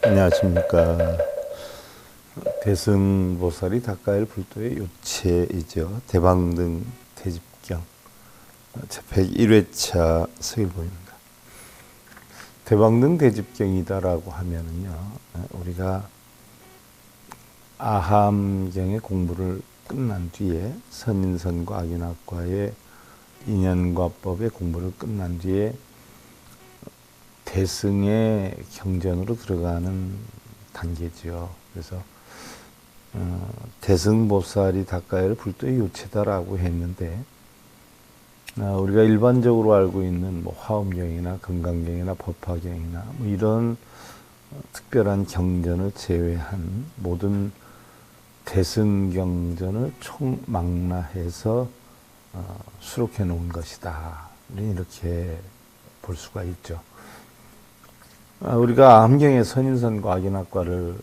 안녕하십니까. 대승보살이 닦아야 할 불도의 요체이죠. 대방등 대집경 제101회차 서일보입니다. 대방등 대집경이다라고 하면은요, 우리가 아함경의 공부를 끝난 뒤에 선인선과 악인학과의 인연과법의 공부를 끝난 뒤에 대승의 경전으로 들어가는 단계죠. 그래서 대승보살이 닦아야 할 불도의 요체다라고 했는데, 우리가 일반적으로 알고 있는 뭐 화엄경이나 금강경이나 법화경이나 뭐 이런 특별한 경전을 제외한 모든 대승경전을 총망라해서 수록해 놓은 것이다, 이렇게 볼 수가 있죠. 우리가 암경의 선인선과 악인학과를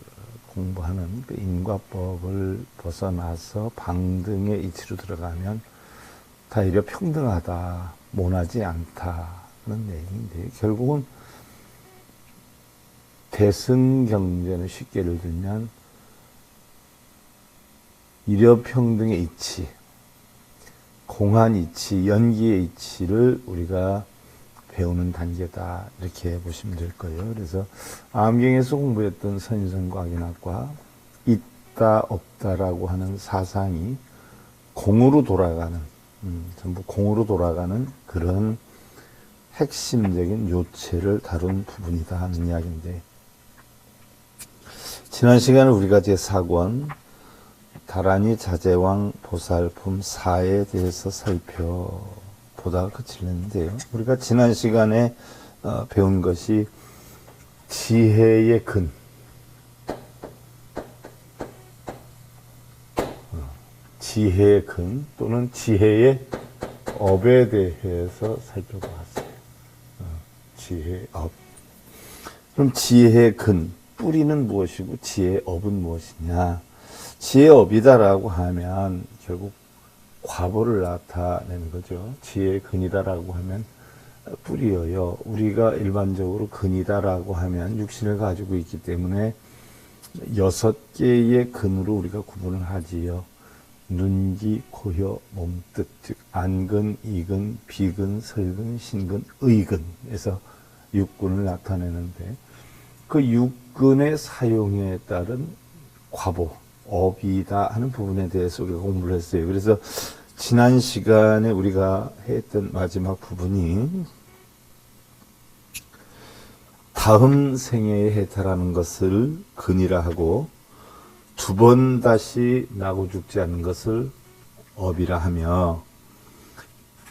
공부하는 그 인과법을 벗어나서 방등의 이치로 들어가면 다 이려 평등하다, 모나지 않다는 얘기인데, 결국은 대승경전의 쉽게 예를 들면 이려평등의 이치, 공한 이치, 연기의 이치를 우리가 배우는 단계다, 이렇게 보시면 될 거예요. 그래서 암경에서 공부했던 선인선과 악인학과, 있다 없다라고 하는 사상이 공으로 돌아가는, 전부 공으로 돌아가는 그런 핵심적인 요체를 다룬 부분이다 하는 이야기인데, 지난 시간에 우리가 제4권 다란이 자제왕 보살품 4에 대해서 살펴보다가 그치는데요. 우리가 지난 시간에 배운 것이 지혜의 근, 지혜의 근 또는 지혜의 업에 대해서 살펴보았어요. 지혜의 업. 그럼 지혜의 근, 뿌리는 무엇이고 지혜의 업은 무엇이냐? 지혜의 업이다라고 하면 결국 과보를 나타내는 거죠. 지혜의 근이다라고 하면 뿌리여요. 우리가 일반적으로 근이다라고 하면 육신을 가지고 있기 때문에 6개의 근으로 우리가 구분을 하지요. 눈기, 코혀, 몸뜻, 즉 안근, 이근, 비근, 설근, 신근, 의근에서 육근을 나타내는데, 그 육근의 사용에 따른 과보, 업이다 하는 부분에 대해서 우리가 공부를 했어요. 그래서 지난 시간에 우리가 했던 마지막 부분이 다음 생애에 해탈하는 것을 근이라 하고, 두 번 다시 나고 죽지 않는 것을 업이라 하며,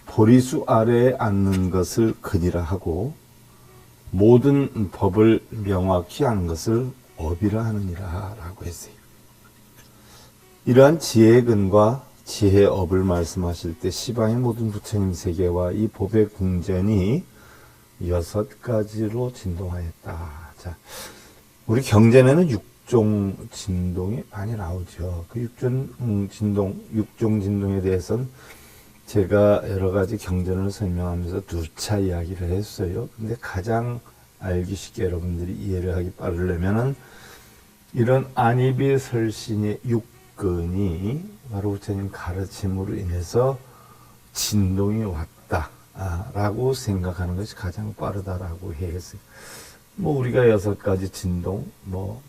보리수 아래에 앉는 것을 근이라 하고, 모든 법을 명확히 아는 것을 업이라 하느니라 라고 했어요. 이러한 지혜의 근과 지혜의 업을 말씀하실 때 시방의 모든 부처님 세계와 이 법의 궁전이 6가지로 진동하였다. 자, 우리 경전에는 6종 진동이 많이 나오죠. 그 6종 진동에 대해서는 제가 여러 가지 경전을 설명하면서 누차 이야기를 했어요. 근데 가장 알기 쉽게 여러분들이 이해를 하기 빠르려면은, 이런 안이비 설신의 6근이 바로 부처님 가르침으로 인해서 진동이 왔다 라고 생각하는 것이 가장 빠르다라고 했어요. 뭐 우리가 6가지 진동, 뭐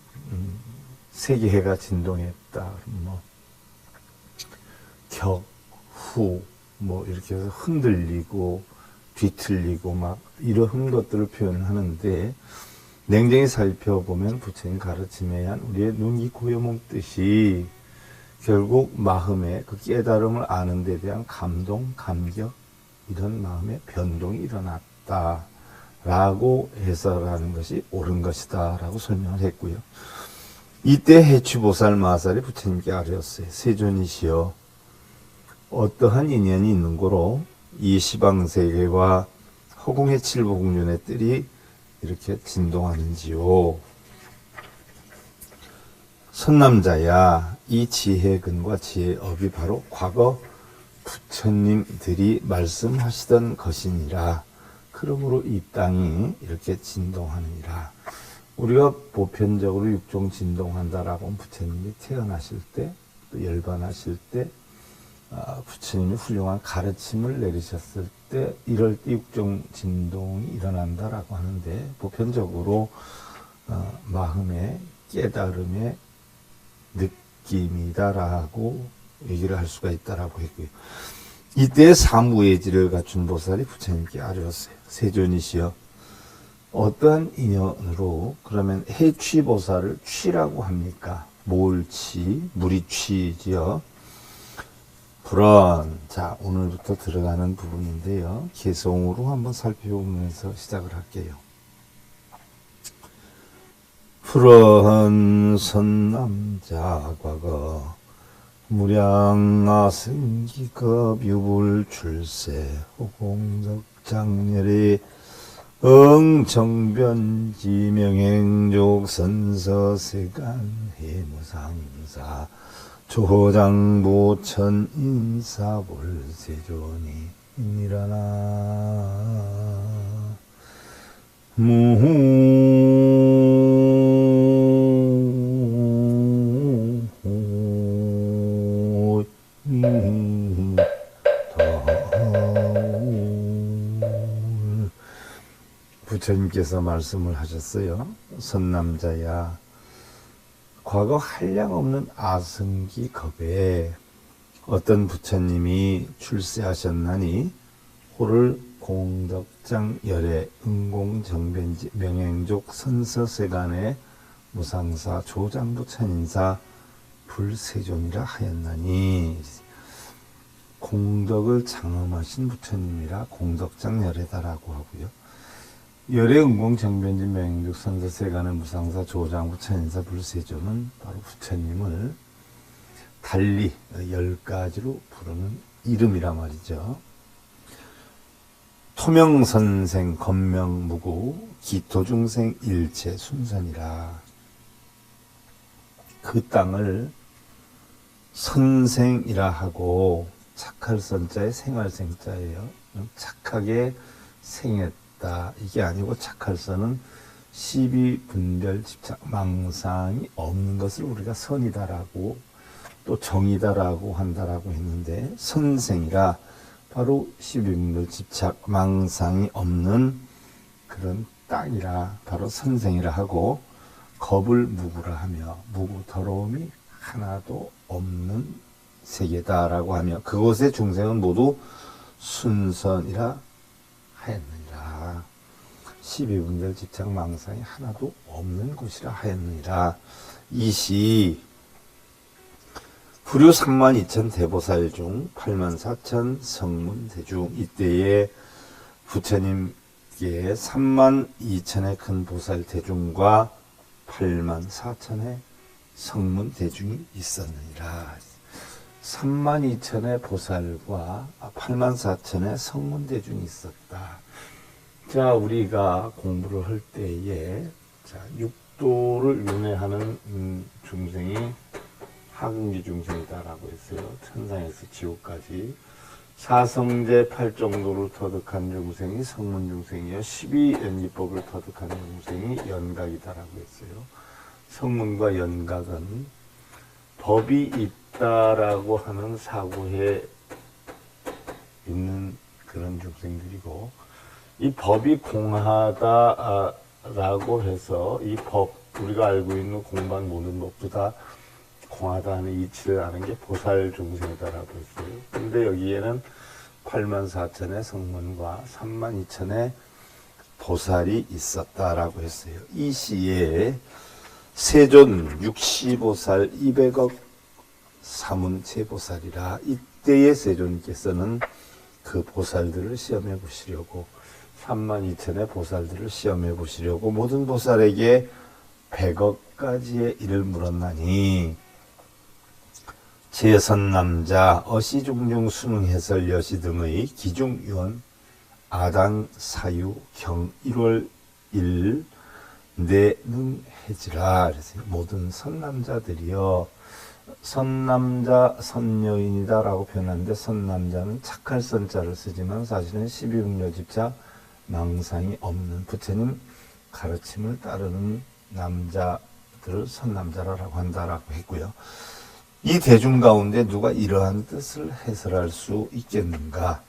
세계해가 진동했다, 뭐 격, 후, 뭐 이렇게 해서 흔들리고 뒤틀리고 막 이런 것들을 표현하는데, 냉정히 살펴보면 부처님 가르침에 의한 우리의 눈기, 코여, 몸 뜻이 결국 마음의 그 깨달음을 아는 데 대한 감동, 감격, 이런 마음의 변동이 일어났다 라고 해석하는 것이 옳은 것이다 라고 설명을 했고요. 이때 해취보살 마살이 부처님께 아뢰었어요. 세존이시여, 어떠한 인연이 있는 고로 이 시방세계와 허공의 칠보궁전의 뜰이 이렇게 진동하는지요. 선남자야, 이 지혜의 근과 지혜의 업이 바로 과거 부처님들이 말씀하시던 것이니라. 그러므로 이 땅이 이렇게 진동하느니라. 우리가 보편적으로 육종 진동한다라고 부처님이 태어나실 때, 또 열반하실 때, 부처님이 훌륭한 가르침을 내리셨을 때, 이럴 때 육종 진동이 일어난다라고 하는데, 보편적으로 마음의 깨달음의 느낌이다라고 얘기를 할 수가 있다라고 했고요. 이때 사무예지를 갖춘 보살이 부처님께 아뢰었어요. 세존이시여, 어떠한 인연으로 그러면 해취보살을 취라고 합니까? 몰취, 무리취지요. 불언. 자, 오늘부터 들어가는 부분인데요. 개성으로 한번 살펴보면서 시작을 할게요. 불언 선남자 과거 무량아승기급 유불출세 호공덕 장렬의 응정변지 명행족 선서세간 해무상사 조장부천 인사볼세존이 인이라나 부처님께서 말씀을 하셨어요. 선남자야, 과거 한량없는 아승기 겁에 어떤 부처님이 출세하셨나니 호를 공덕장 열애 응공정변지 명행족 선서세간의 무상사 조장부 천인사 불세존이라 하였나니, 공덕을 장엄하신 부처님이라 공덕장 열애다라고 하고요. 열애 응공정변지 명행족 선서세간의 무상사 조장부 천인사 불세존은 바로 부처님을 달리 10가지로 부르는 이름이라 말이죠. 토명선생 건명무구 기토중생 일체 순선이라. 그 땅을 선생이라 하고, 착할 선자에 생활생자예요. 착하게 생했다 이게 아니고, 착할 선은 시비분별 집착 망상이 없는 것을 우리가 선이다라고 또 정이다라고 한다라고 했는데, 선생이라 바로 시비분별 집착 망상이 없는 그런 땅이라 바로 선생이라 하고, 겁을 무구라 하며 무구 더러움이 하나도 없는 세계다라고 하며, 그곳의 중생은 모두 순선이라 하였느니라. 시비분별 집착 망상이 하나도 없는 곳이라 하였느니라. 이시 불유 32,000 대보살 중 84,000 성문대중, 이때에 부처님께 32,000의 큰 보살 대중과 84,000의 성문 대중이 있었느니라. 32,000의 보살과 84,000의 성문 대중이 있었다. 자, 우리가 공부를 할 때에, 자, 육도를 윤회하는 중생이 하근기 중생이다라고 했어요. 천상에서 지옥까지. 사성제 8정도를 터득한 중생이 성문 중생이요, 12연기법을 터득한 중생이 연각이다라고 했어요. 성문과 연각은 법이 있다라고 하는 사고에 있는 그런 중생들이고, 이 법이 공하다라고 해서 이 법, 우리가 알고 있는 공부한 모든 법도 다 공하다는 이치를 아는 게 보살 중생이다라고 했어요. 근데 여기에는 84,000의 성문과 32,000의 보살이 있었다라고 했어요. 이 시에 세존 60보살 200억 사문체보살이라. 이때의 세존께서는 그 보살들을 시험해 보시려고, 32,000의 보살들을 시험해 보시려고 모든 보살에게 100억 가지의 일을 물었나니, 제선남자 어시중중 수능해설 여시 등의 기중유언 아당 사유 경 1월 1 내능해지라. 그래서 모든 선남자들이여, 선남자 선여인이다 라고 표현하는데, 선남자는 착할 선자를 쓰지만 사실은 시비분별 집착 망상이 없는 부처님 가르침을 따르는 남자들을 선남자라고 한다라고 했고요. 이 대중 가운데 누가 이러한 뜻을 해설할 수 있겠는가?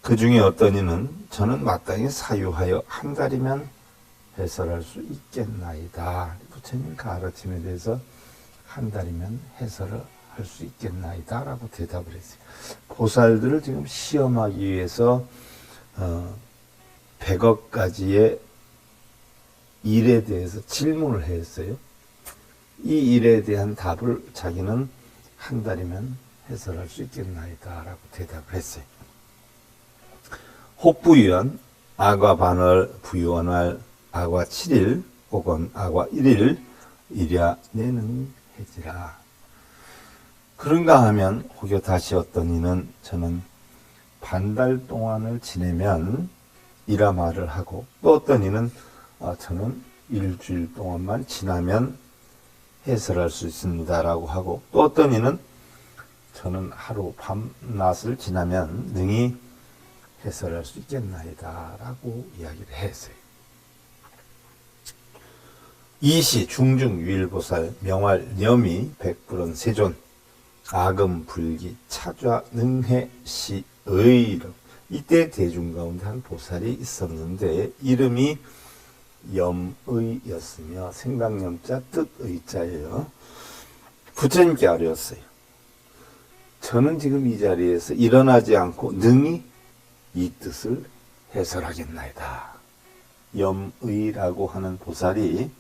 그 중에 어떤 이는 저는 마땅히 사유하여 한 달이면 해설할 수 있겠나이다. 부처님 가르침에 대해서 한 달이면 해설을 할 수 있겠나이다 라고 대답을 했어요. 보살들을 지금 시험하기 위해서 100억 가지의 일에 대해서 질문을 했어요. 이 일에 대한 답을 자기는 한 달이면 해설할 수 있겠나이다 라고 대답을 했어요. 혹부유한 아과 반월 부유원할 아과 7일 혹은 아과 1일 이랴 내는 해지라. 그런가 하면 혹여 다시 어떤 이는 저는 반달 동안을 지내면 이라 말을 하고, 또 어떤 이는 저는 일주일 동안만 지나면 해설할 수 있습니다 라고 하고, 또 어떤 이는 저는 하루 밤낮을 지나면 능히 해설할 수 있겠나이다 라고 이야기를 했어요. 이시 중중 유일보살 명활 념이 백불원 세존 아금 불기 차좌 능해 시의. 이때 대중 가운데 한 보살이 있었는데 이름이 염의였으며 생각염자 뜻의자예요. 부처님께 아뢰었어요. 저는 지금 이 자리에서 일어나지 않고 능히 이 뜻을 해설하겠나이다. 염의라고 하는 보살이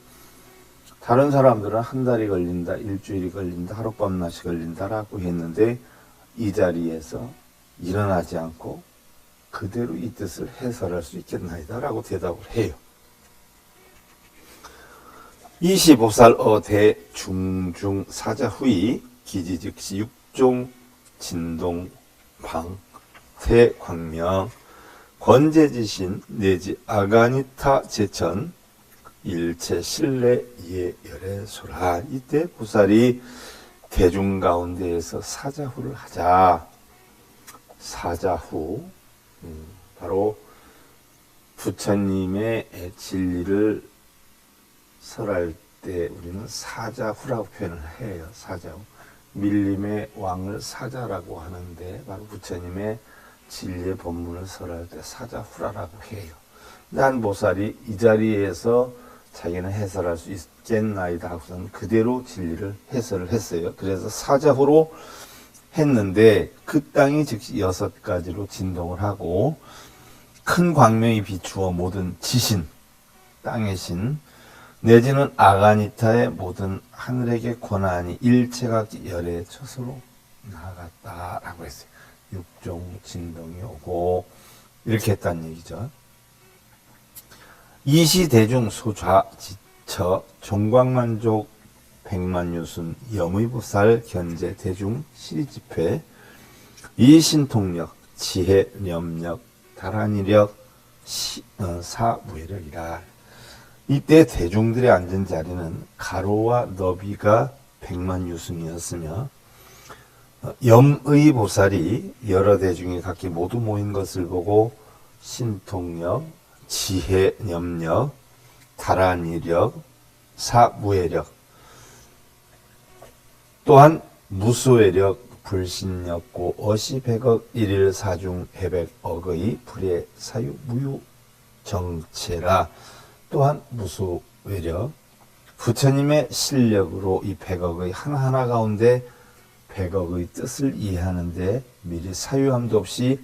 다른 사람들은 한 달이 걸린다, 일주일이 걸린다, 하룻밤낮이 걸린다라고 했는데 이 자리에서 일어나지 않고 그대로 이 뜻을 해설할 수 있겠나이다 라고 대답을 해요. 이시보살 대중중 사자 후이 기지 즉시 육종 진동 방 태광명 권제지신 내지 아가니타 제천 일체 신뢰 이해 열애 소라. 이때 보살이 대중 가운데에서 사자후를 하자. 사자후 바로 부처님의 진리를 설할 때 우리는 사자후라고 표현을 해요. 사자후. 밀림의 왕을 사자라고 하는데 바로 부처님의 진리의 법문을 설할 때 사자후라라고 해요. 난 보살이 이 자리에서 자기는 해설할 수 있겠나이다 하고서는 그대로 진리를 해설을 했어요. 그래서 사자후로 했는데 그 땅이 즉시 6가지로 진동을 하고 큰 광명이 비추어 모든 지신, 땅의 신 내지는 아가니타의 모든 하늘에게 권한이 일체가 열의 처소로 나아갔다라고 했어요. 육종 진동이 오고 이렇게 했다는 얘기죠. 이시대중 소좌지처 종광만족 백만유순 염의보살 견제 대중 시리집회 이신통력 지혜 념력 다란이력 사무예력이라. 이때 대중들의 앉은 자리는 가로와 너비가 백만유순이었으며 염의보살이 여러 대중이 각기 모두 모인 것을 보고 신통력 지혜, 념력, 다란이력, 사무예력, 또한 무소예력, 불신력고 어시 100억 일일 사중 해백억의 불의 사유 무유 정체라. 또한 무소예력, 부처님의 실력으로 이 100억의 하나하나 가운데 100억의 뜻을 이해하는데 미리 사유함도 없이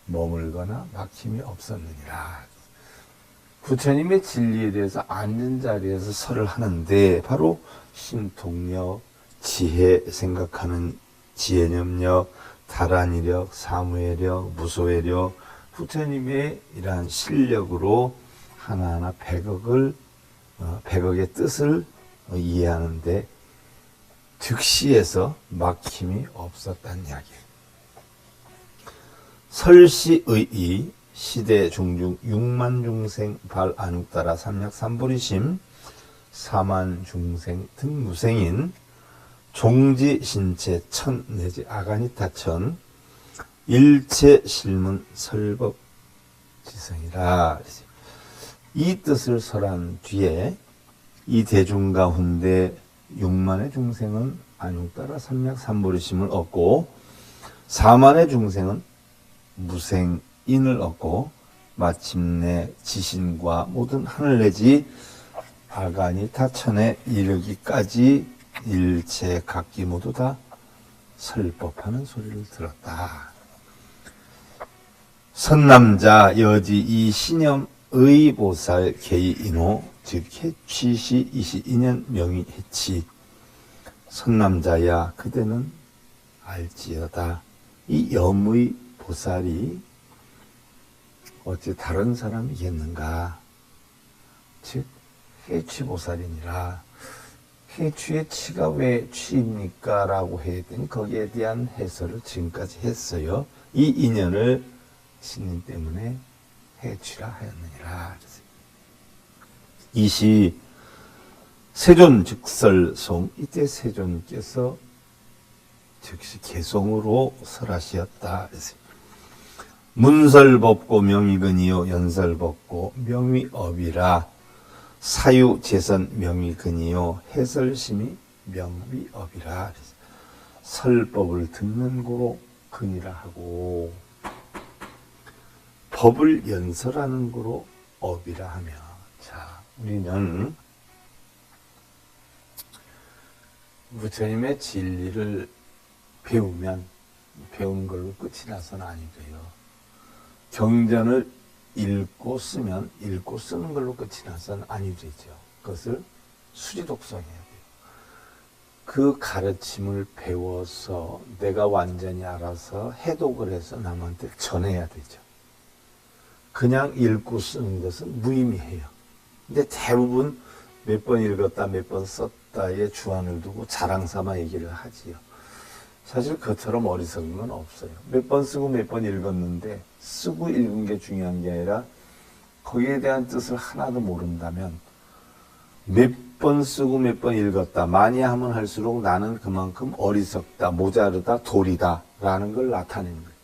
머물거나 막힘이 없었느니라. 부처님의 진리에 대해서 앉은 자리에서 설을 하는데 바로 신통력, 지혜 생각하는 지혜념력, 다란이력, 사무예력, 무소예력, 부처님의 이러한 실력으로 하나하나 100억의 뜻을 이해하는데 즉시에서 막힘이 없었다는 이야기예요. 설시의 시대 중중 6만 중생 발 안육따라 삼약 삼보리심 4만 중생 등무생인 종지 신체 천 내지 아가니타천 일체 실문 설법 지성이라. 이 뜻을 설한 뒤에 이 대중 가운데 6만의 중생은 안욕 따라 삼약 삼보리심을 얻고 4만의 중생은 무생인을 얻고 마침내 지신과 모든 하늘 내지 아가니 타천에 이르기까지 일체 각기 모두 다 설법하는 소리를 들었다. 선남자 여지 이 신염의 보살 개인호 즉 해취시 이시 인연 명의 해치. 선남자야 그대는 알지어다. 이 염의 보살이 어찌 다른 사람이겠는가. 즉 해취보살이니라. 해취의 치가 왜 취입니까? 라고 했더니 거기에 대한 해설을 지금까지 했어요. 이 인연을 신인 때문에 해취라 하였느니라. 이시 세존 즉설송. 이때 세존께서 즉시 개송으로 설하시었다. 문설법고 명의근이요 연설법고 명의업이라. 사유재선 명의근이요 해설심이 명의업이라. 설법을 듣는 거로 근이라 하고 법을 연설하는 거로 업이라 하며. 자, 우리는 부처님의 진리를 배우면 배운 걸로 끝이 나서는 아니고요. 경전을 읽고 쓰면 읽고 쓰는 걸로 끝이 나서는 아니 되죠. 그것을 수지독성해야 돼요. 그 가르침을 배워서 내가 완전히 알아서 해독을 해서 남한테 전해야 되죠. 그냥 읽고 쓰는 것은 무의미해요. 근데 대부분 몇 번 읽었다 몇 번 썼다에 주안을 두고 자랑삼아 얘기를 하지요. 사실 그처럼 어리석은 건 없어요. 몇 번 쓰고 몇 번 읽었는데 쓰고 읽은 게 중요한 게 아니라 거기에 대한 뜻을 하나도 모른다면 몇 번 쓰고 몇 번 읽었다 많이 하면 할수록 나는 그만큼 어리석다, 모자르다, 도리다 라는 걸 나타내는 거예요.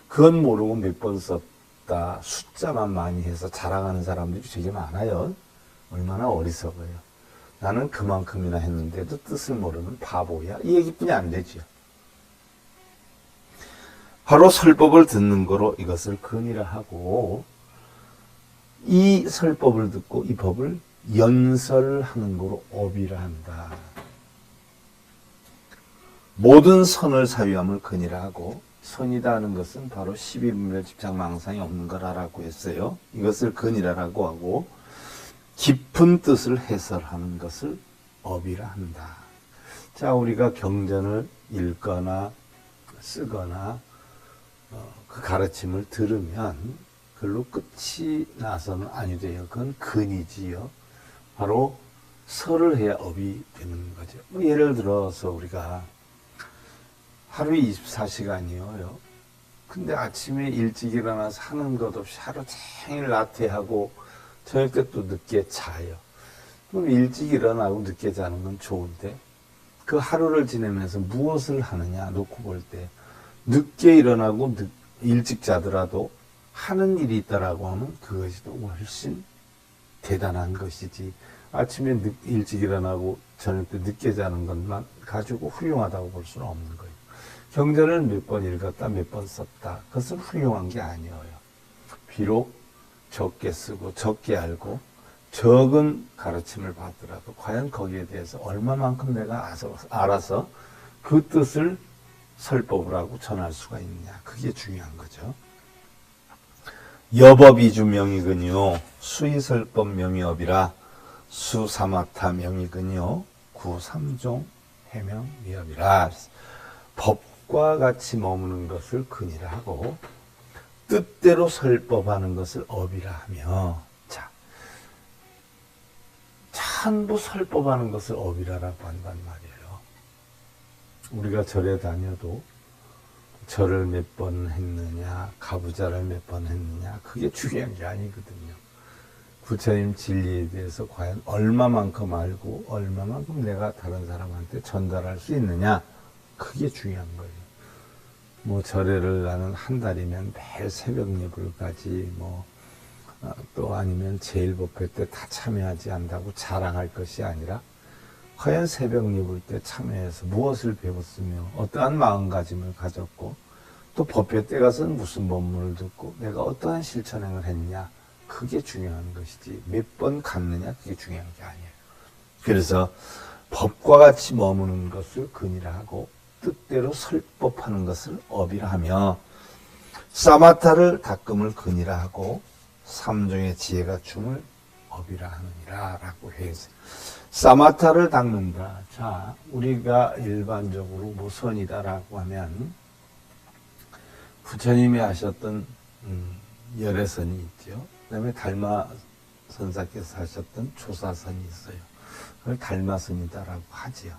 그건 모르고 몇 번 썼다 숫자만 많이 해서 자랑하는 사람들이 되게 많아요. 얼마나 어리석어요. 나는 그만큼이나 했는데도 뜻을 모르는 바보야. 이 얘기뿐이 안 되죠. 바로 설법을 듣는 거로 이것을 근이라 하고 이 설법을 듣고 이 법을 연설하는 거로 업이라 한다. 모든 선을 사유함을 근이라 하고 선이다 하는 것은 바로 12분별 집착망상이 없는 거라고 했어요. 이것을 근이라고 하고 깊은 뜻을 해설하는 것을 업이라 한다. 자, 우리가 경전을 읽거나 쓰거나 그 가르침을 들으면 그걸로 끝이 나서는 아니 돼요. 그건 근이지요. 바로 설을 해야 업이 되는 거죠. 뭐 예를 들어서 우리가 하루 24시간이요. 근데 아침에 일찍 일어나서 하는 것 없이 하루 종일 나태하고 저녁 때 또 늦게 자요. 그럼 일찍 일어나고 늦게 자는 건 좋은데 그 하루를 지내면서 무엇을 하느냐 놓고 볼 때 늦게 일어나고 일찍 자더라도 하는 일이 있다라고 하면 그것이 또 훨씬 대단한 것이지. 아침에 일찍 일어나고 저녁 때 늦게 자는 것만 가지고 훌륭하다고 볼 수는 없는 거예요. 경전을 몇 번 읽었다 몇 번 썼다 그것은 훌륭한 게 아니에요. 비록 적게 쓰고 적게 알고 적은 가르침을 받더라도 과연 거기에 대해서 얼마만큼 내가 알아서 그 뜻을 설법을 하고 전할 수가 있느냐. 그게 중요한 거죠. 여법이주 명의근요 수의설법 명의업이라 수사마타 명의근요 구삼종 해명 미업이라. 법과 같이 머무는 것을 근이라 하고 뜻대로 설법하는 것을 업이라 하며. 자, 전부 설법하는 것을 업이라고 한단 말이에요. 우리가 절에 다녀도 절을 몇 번 했느냐, 가부좌를 몇 번 했느냐, 그게 중요한 게 아니거든요. 부처님 진리에 대해서 과연 얼마만큼 알고 얼마만큼 내가 다른 사람한테 전달할 수 있느냐, 그게 중요한 거예요. 뭐 절에를 나는 한 달이면 매일 새벽 예불까지 뭐 또 아니면 제일법회 때 다 참여하지 않는다고 자랑할 것이 아니라 과연 새벽 예불 때 참여해서 무엇을 배웠으며 어떠한 마음가짐을 가졌고 또 법회 때 가서는 무슨 법문을 듣고 내가 어떠한 실천행을 했냐, 그게 중요한 것이지 몇 번 갔느냐 그게 중요한 게 아니에요. 그래서 법과 같이 머무는 것을 근이라 하고 뜻대로 설법하는 것을 업이라 하며 사마타를 닦음을 근이라 하고 삼종의 지혜가 줌을 업이라 하느니라 라고 해있어요. 사마타를 닦는다. 자, 우리가 일반적으로 뭐 선이다라고 하면 부처님이 하셨던 열애선이 있죠. 그 다음에 달마 선사께서 하셨던 조사선이 있어요. 그걸 달마선이다라고 하지요.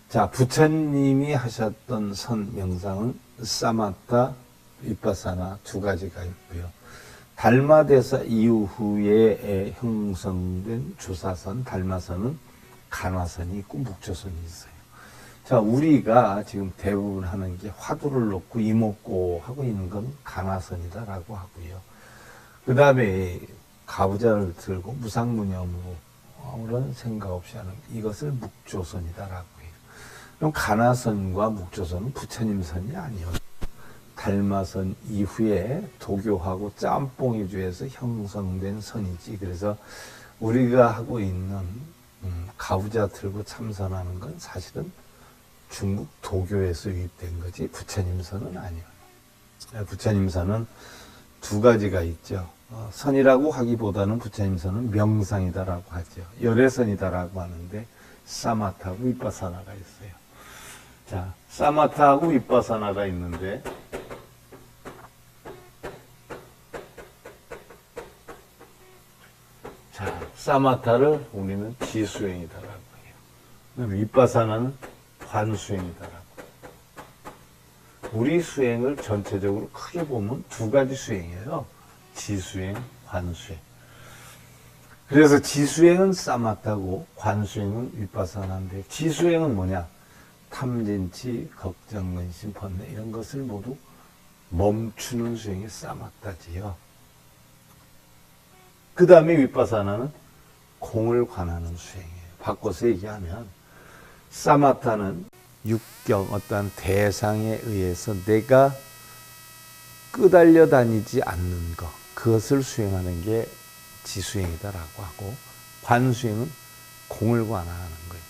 자, 부처님이 하셨던 선 명상은 사마타, 위파사나 두 가지가 있고요. 달마대사 이후에 형성된 조사선, 달마선은 간화선이 있고 묵조선이 있어요. 자, 우리가 지금 대부분 하는 게 화두를 놓고 이목고 하고 있는 건 간화선이다라고 하고요. 그 다음에 가부좌를 들고 무상무념으로 아무런 생각 없이 하는 이것을 묵조선이다라고 해요. 그럼 간화선과 묵조선은 부처님 선이 아니에요. 달마선 이후에 도교하고 짬뽕이주에서 형성된 선이지. 그래서 우리가 하고 있는 가부좌 들고 참선하는 건 사실은 중국 도교에서 유입된 거지 부처님 선은 아니에요. 부처님 선은 두 가지가 있죠. 선이라고 하기보다는 부처님 선은 명상이다라고 하죠. 열애선이다라고 하는데 사마타하고 위파사나가 있어요. 자, 사마타하고 위파사나가 있는데 자, 사마타를 우리는 지수행이다라고 해요. 위파사나는 관수행이다라고. 우리 수행을 전체적으로 크게 보면 두 가지 수행이에요. 지수행, 관수행. 그래서 지수행은 사마타고 관수행은 위파사나인데 지수행은 뭐냐? 탐진치, 걱정, 근심, 번뇌 이런 것을 모두 멈추는 수행이 사마타지요. 그 다음에 위파사나는 공을 관하는 수행이에요. 바꿔서 얘기하면 사마타는 육경 어떠한 대상에 의해서 내가 끄달려 다니지 않는 것, 그것을 수행하는 게 지수행이다라고 하고, 관수행은 공을 관하는 거예요.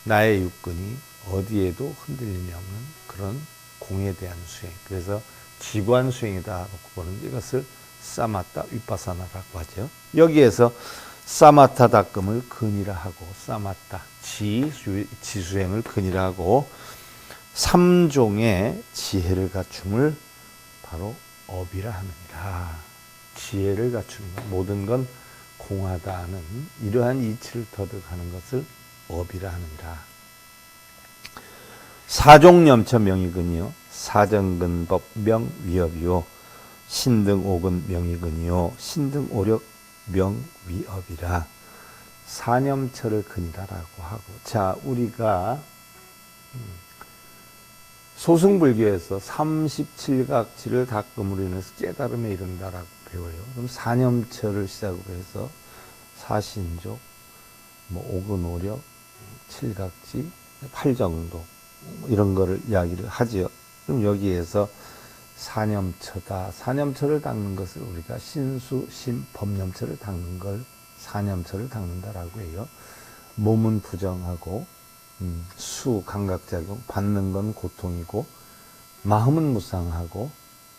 나의 육근이 어디에도 흔들림이 없는 그런 공에 대한 수행. 그래서 지관수행이다 놓고 보는 이것을 사마타 위파사나라고 하죠. 여기에서 사마타 닦음을 근이라 하고, 사마타 지수행을 근이라 하고, 삼종의 지혜를 갖춤을 바로 업이라 하느니라. 지혜를 갖추는 것, 모든 건 공하다 하는 이러한 이치를 터득하는 것을 업이라 하느니라. 사종염처 명이근이요 사정근법 명위업이요 신등오근 명이근이요 신등오력 명위업이라. 사념처를 근이라라고 하고, 자, 우리가 소승불교에서 37각지를 닦음으로 인해서 깨달음에 이른다라고 배워요. 그럼 사념처를 시작으로 해서 사신족, 뭐 오근오력, 칠각지, 팔정도 이런 거를 이야기를 하지요. 그럼 여기에서 사념처다. 사념처를 닦는 것을 우리가 신수, 심, 법념처를 닦는 걸 사념처를 닦는다라고 해요. 몸은 부정하고 수, 감각작용, 받는 건 고통이고 마음은 무상하고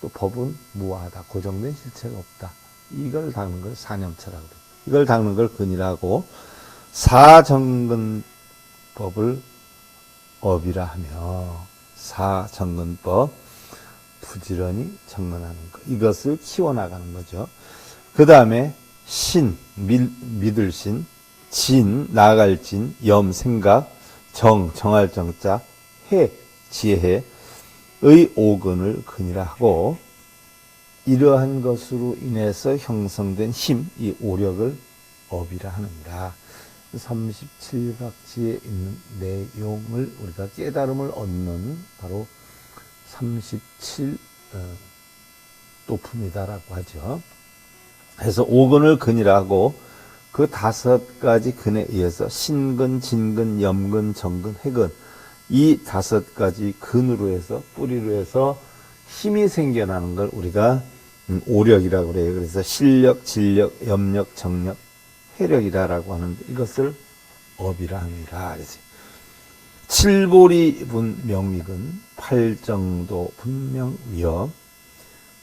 또 법은 무아하다. 고정된 실체가 없다. 이걸 닦는 걸 사념처라고 그래요. 이걸 닦는 걸 근이라고, 사정근법을 업이라 하며, 사정근법 부지런히 정근하는 것, 이것을 키워나가는 거죠. 그 다음에 신, 믿을 신, 진, 나아갈 진, 염, 생각, 정, 정할 정자, 해, 지혜의 오근을 근이라 하고, 이러한 것으로 인해서 형성된 힘, 이 오력을 업이라 하느니라. 37각지에 있는 내용을 우리가 깨달음을 얻는 바로 37 도품이다라고 하죠. 해서 5근을 근이라 하고 그 5가지 근에 의해서 신근, 진근, 염근, 정근, 해근 이 5가지 근으로 해서 뿌리로 해서 힘이 생겨나는 걸 우리가 오력이라고 그래요. 그래서 실력, 진력, 염력, 정력, 해력이라고 하는데 이것을 업이라 합니다. 칠보리 분 명익은 팔정도 분명 위협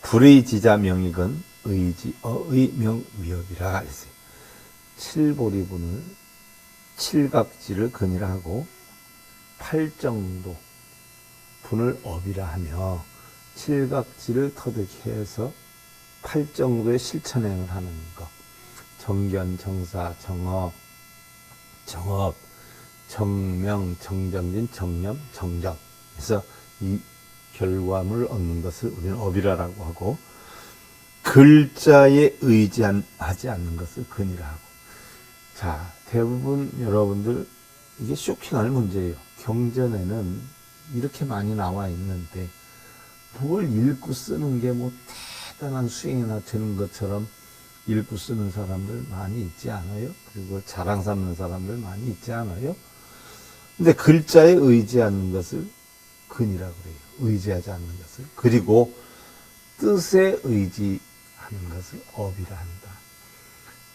불의 지자 명익은 의지 어의 명 위협이라 했어요. 칠보리 분을 칠각지를 근이라 하고 팔정도 분을 업이라 하며 칠각지를 터득해 해서 팔정도의 실천행을 하는 것 정견, 정사, 정업, 정명, 정정진, 정념, 정적 그래서 이 결과물을 얻는 것을 우리는 업이라고 하고 글자에 의지하지 않는 것을 근이라 하고 자 대부분 여러분들 이게 쇼핑할 문제예요. 경전에는 이렇게 많이 나와 있는데 뭘 읽고 쓰는 게 뭐 대단한 수행이나 되는 것처럼 읽고 쓰는 사람들 많이 있지 않아요? 그리고 자랑 삼는 사람들 많이 있지 않아요? 근데 글자에 의지하는 것을 근이라고 그래요. 의지하지 않는 것을. 그리고 뜻에 의지하는 것을 업이라 한다.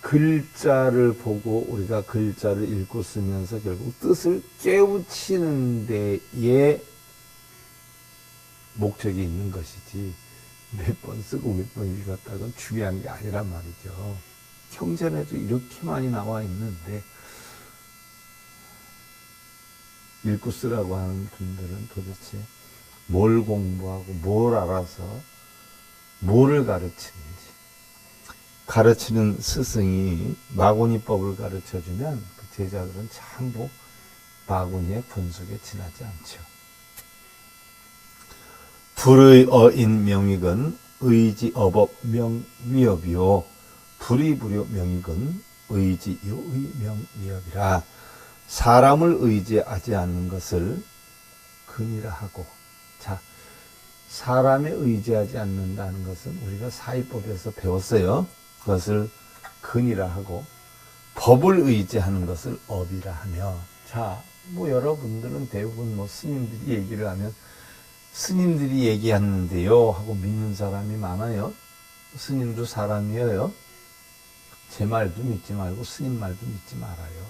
글자를 보고 우리가 글자를 읽고 쓰면서 결국 뜻을 깨우치는 데에 목적이 있는 것이지 몇 번 쓰고 몇 번 읽었다건 중요한 게 아니란 말이죠. 경전에도 이렇게 많이 나와 있는데 읽고 쓰라고 하는 분들은 도대체 뭘 공부하고 뭘 알아서 뭐를 가르치는지 가르치는 스승이 마구니법을 가르쳐주면 그 제자들은 참고 마구니의 분속에 지나지 않죠. 불의 어인 명익은 의지 어법 명위협이요 불의불효 명익은 의지 요의 명위협이라 사람을 의지하지 않는 것을 근이라 하고 자 사람에 의지하지 않는다는 것은 우리가 사이법에서 배웠어요. 그것을 근이라 하고 법을 의지하는 것을 업이라 하며 자 뭐 여러분들은 대부분 뭐 스님들이 얘기를 하면 스님들이 얘기했는데요 하고 믿는 사람이 많아요. 스님도 사람이에요. 제 말도 믿지 말고 스님 말도 믿지 말아요.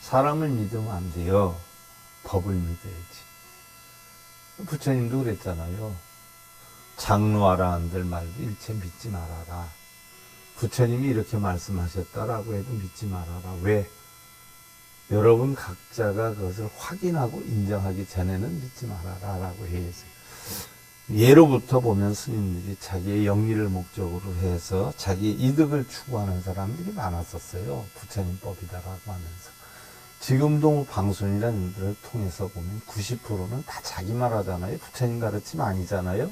사람을 믿으면 안 돼요. 법을 믿어야지. 부처님도 그랬잖아요. 장로아라한들 말도 일체 믿지 말아라. 부처님이 이렇게 말씀하셨다라고 해도 믿지 말아라. 왜? 여러분 각자가 그것을 확인하고 인정하기 전에는 믿지 말아라 라고 해서 예로부터 보면 스님들이 자기의 영리를 목적으로 해서 자기 이득을 추구하는 사람들이 많았었어요. 부처님 법이다라고 하면서 지금도 방송이라는 데를 통해서 보면 90%는 다 자기 말 하잖아요. 부처님 가르침 아니잖아요.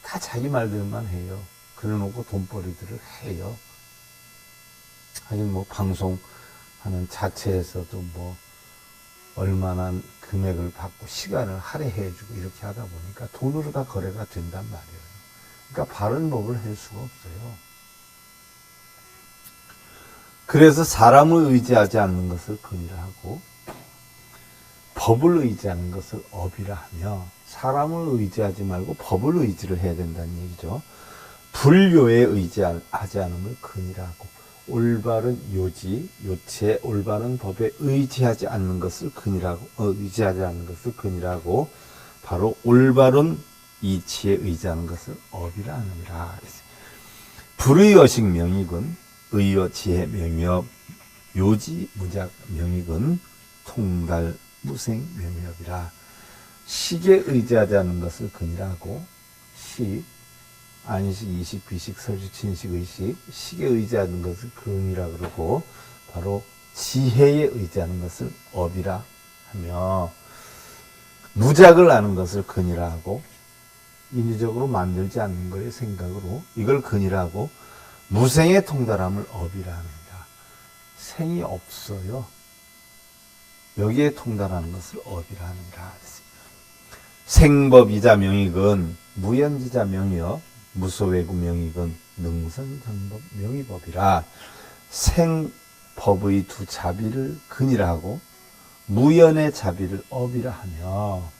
다 자기 말들만 해요. 그래놓고 돈벌이들을 해요. 하긴 뭐 방송 하는 자체에서도 뭐 얼마나 금액을 받고 시간을 할애해주고 이렇게 하다 보니까 돈으로 다 거래가 된단 말이에요. 그러니까 바른 법을 할 수가 없어요. 그래서 사람을 의지하지 않는 것을 근이라 하고 법을 의지하는 것을 업이라 하며 사람을 의지하지 말고 법을 의지를 해야 된다는 얘기죠. 불교에 의지하지 않음을 근이라 하고 올바른 요지, 요체, 올바른 법에 의지하지 않는 것을 근이라고, 의지하지 않는 것을 근이라고, 바로 올바른 이치에 의지하는 것을 업이라 하느니라. 불의어식 명익은 의여 지혜 명위업, 요지 무작 명익은 통달 무생 명위업이라. 식에 의지하지 않는 것을 근이라고, 식, 안식, 이식, 비식, 설식, 친식, 의식, 식에 의지하는 것을 근이라 그러고 바로 지혜에 의지하는 것을 업이라 하며 무작을 아는 것을 근이라 하고 인위적으로 만들지 않는 것의 생각으로 이걸 근이라 하고 무생의 통달함을 업이라 합니다. 생이 없어요. 여기에 통달하는 것을 업이라 합니다. 생법이자 명익은 무연지자 명이여 무소외구 명의건 능선정법 명의법이라 생법의 두 자비를 근이라 하고 무연의 자비를 업이라 하며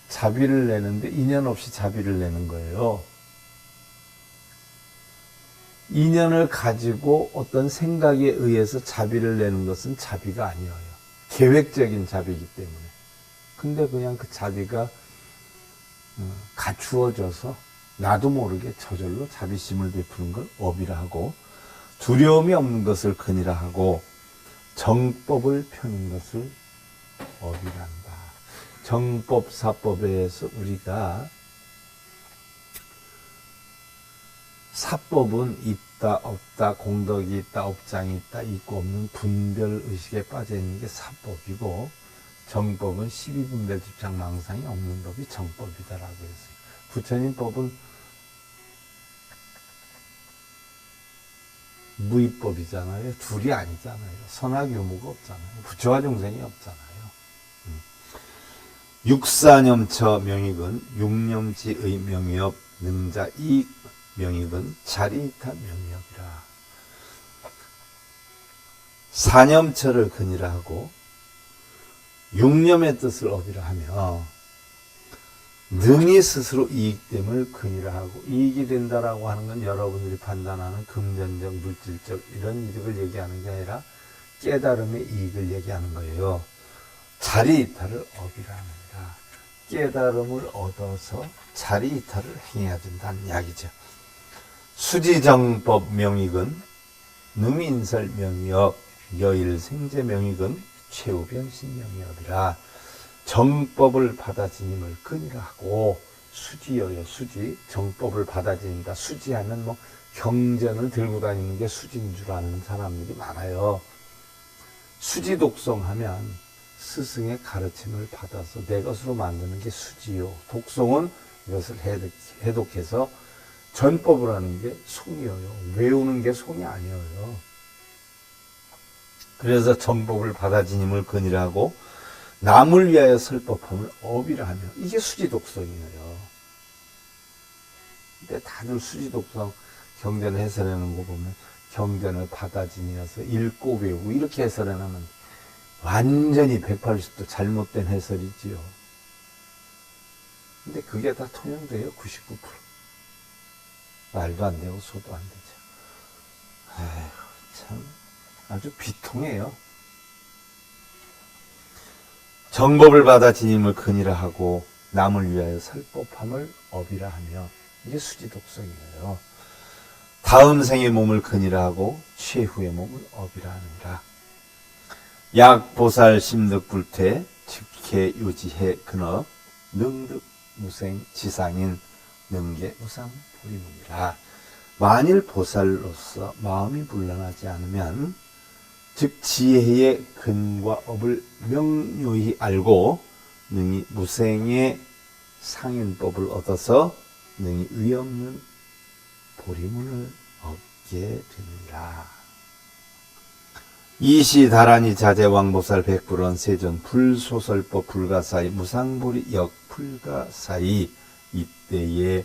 자비를 내는데 인연 없이 자비를 내는 거예요. 인연을 가지고 어떤 생각에 의해서 자비를 내는 것은 자비가 아니에요. 계획적인 자비이기 때문에. 근데 그냥 그 자비가 갖추어져서 나도 모르게 저절로 자비심을 베푸는 걸 업이라 하고 두려움이 없는 것을 근이라 하고 정법을 펴는 것을 업이라 한다. 정법, 사법에서 우리가 사법은 있다, 없다, 공덕이 있다, 업장이 있다, 있고 없는 분별의식에 빠져있는 게 사법이고 정법은 12분별 집착 망상이 없는 법이 정법이다라고 했어요. 부처님 법은 무위법이잖아요. 둘이 아니잖아요. 선악 유무가 없잖아요. 부처와 중생이 없잖아요. 육사념처 명익은 육념지의 명의업 능자 이익 명익은 자리이타 명의업이라. 사념처를 근이라 하고 육념의 뜻을 업이라 하며 능히 스스로 이익됨을 근이라 하고 이익이 된다라고 하는 건 여러분들이 판단하는 금전적, 물질적 이런 이득을 얘기하는 게 아니라 깨달음의 이익을 얘기하는 거예요. 자리이타를 업이라 합니다. 깨달음을 얻어서 자리이타를 행해야 된다는 이야기죠. 수지정법 명익은 능인설 명의업, 여일생제 명익은 최후변신 명의업이라. 정법을 받아지님을 근이라 하고 수지여요. 수지. 정법을 받아지닌다. 수지하면 뭐 경전을 들고 다니는 게 수지인 줄 아는 사람들이 많아요. 수지 독송하면 스승의 가르침을 받아서 내 것으로 만드는 게 수지요. 독송은 이것을 해독해서 전법을 하는 게 송이에요. 외우는 게 송이 아니에요. 그래서 정법을 받아지님을 근이라 하고 남을 위하여 설법함을 업이라 하며 이게 수지독성이에요. 근데 다들 수지독성 경전을 해설하는 거 보면 경전을 받아지니어서 읽고 외우고 이렇게 해설하면 완전히 180도 잘못된 해설이지요. 근데 그게 다 통용돼요. 99%. 말도 안 되고 소도 안 되죠. 아이고, 참 아주 비통해요. 정법을 받아 지님을 근이라 하고 남을 위하여 설법함을 업이라 하며 이게 수지독성이에요. 다음 생의 몸을 근이라 하고 최후의 몸을 업이라 하느니라. 약보살 심득불퇴 즉해 유지해 근업 능득 무생 지상인 능계 우상 보리문이라. 만일 보살로서 마음이 불란하지 않으면 즉 지혜의 근과 업을 명료히 알고 능히 무생의 상인법을 얻어서 능히 의없는 보리문을 얻게 되느니라. 이시다라니 자제왕보살 백불원 세존 불소설법 불가사의 무상보리 역불가사의. 이때에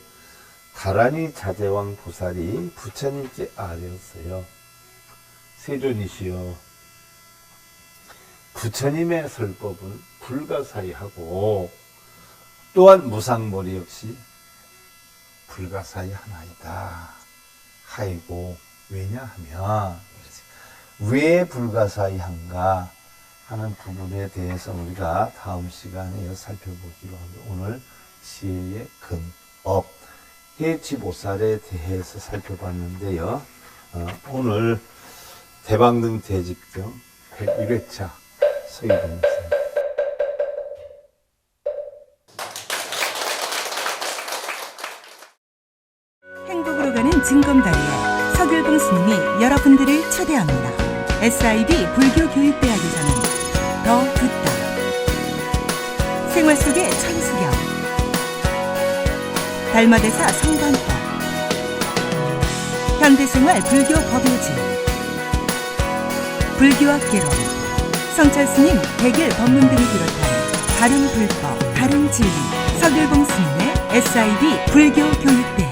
다라니 자제왕 보살이 부처님께 아뢰었어요. 세존이시여, 부처님의 설법은 불가사의하고 또한 무상보리 역시 불가사의 하나이다 하이고, 왜냐하면 왜 불가사의한가 하는 부분에 대해서 우리가 다음 시간에 살펴보기로 하고, 오늘 지혜의 근업 해치보살에 대해서 살펴봤는데요. 오늘 대방등 대집경 101회차 서희봉입니다. 행복으로 가는 징검다리에 서길봉 스님이 여러분들을 초대합니다. SIB 불교교육대학에서는 더 듣다, 생활 속의 천수경, 달마대사 성관법, 현대생활 불교 법요지, 불교학 개론, 성찰스님 백일 법문 등을 비롯한 다른 불법, 다른 진리, 서길봉 스님의 SIB 불교교육대학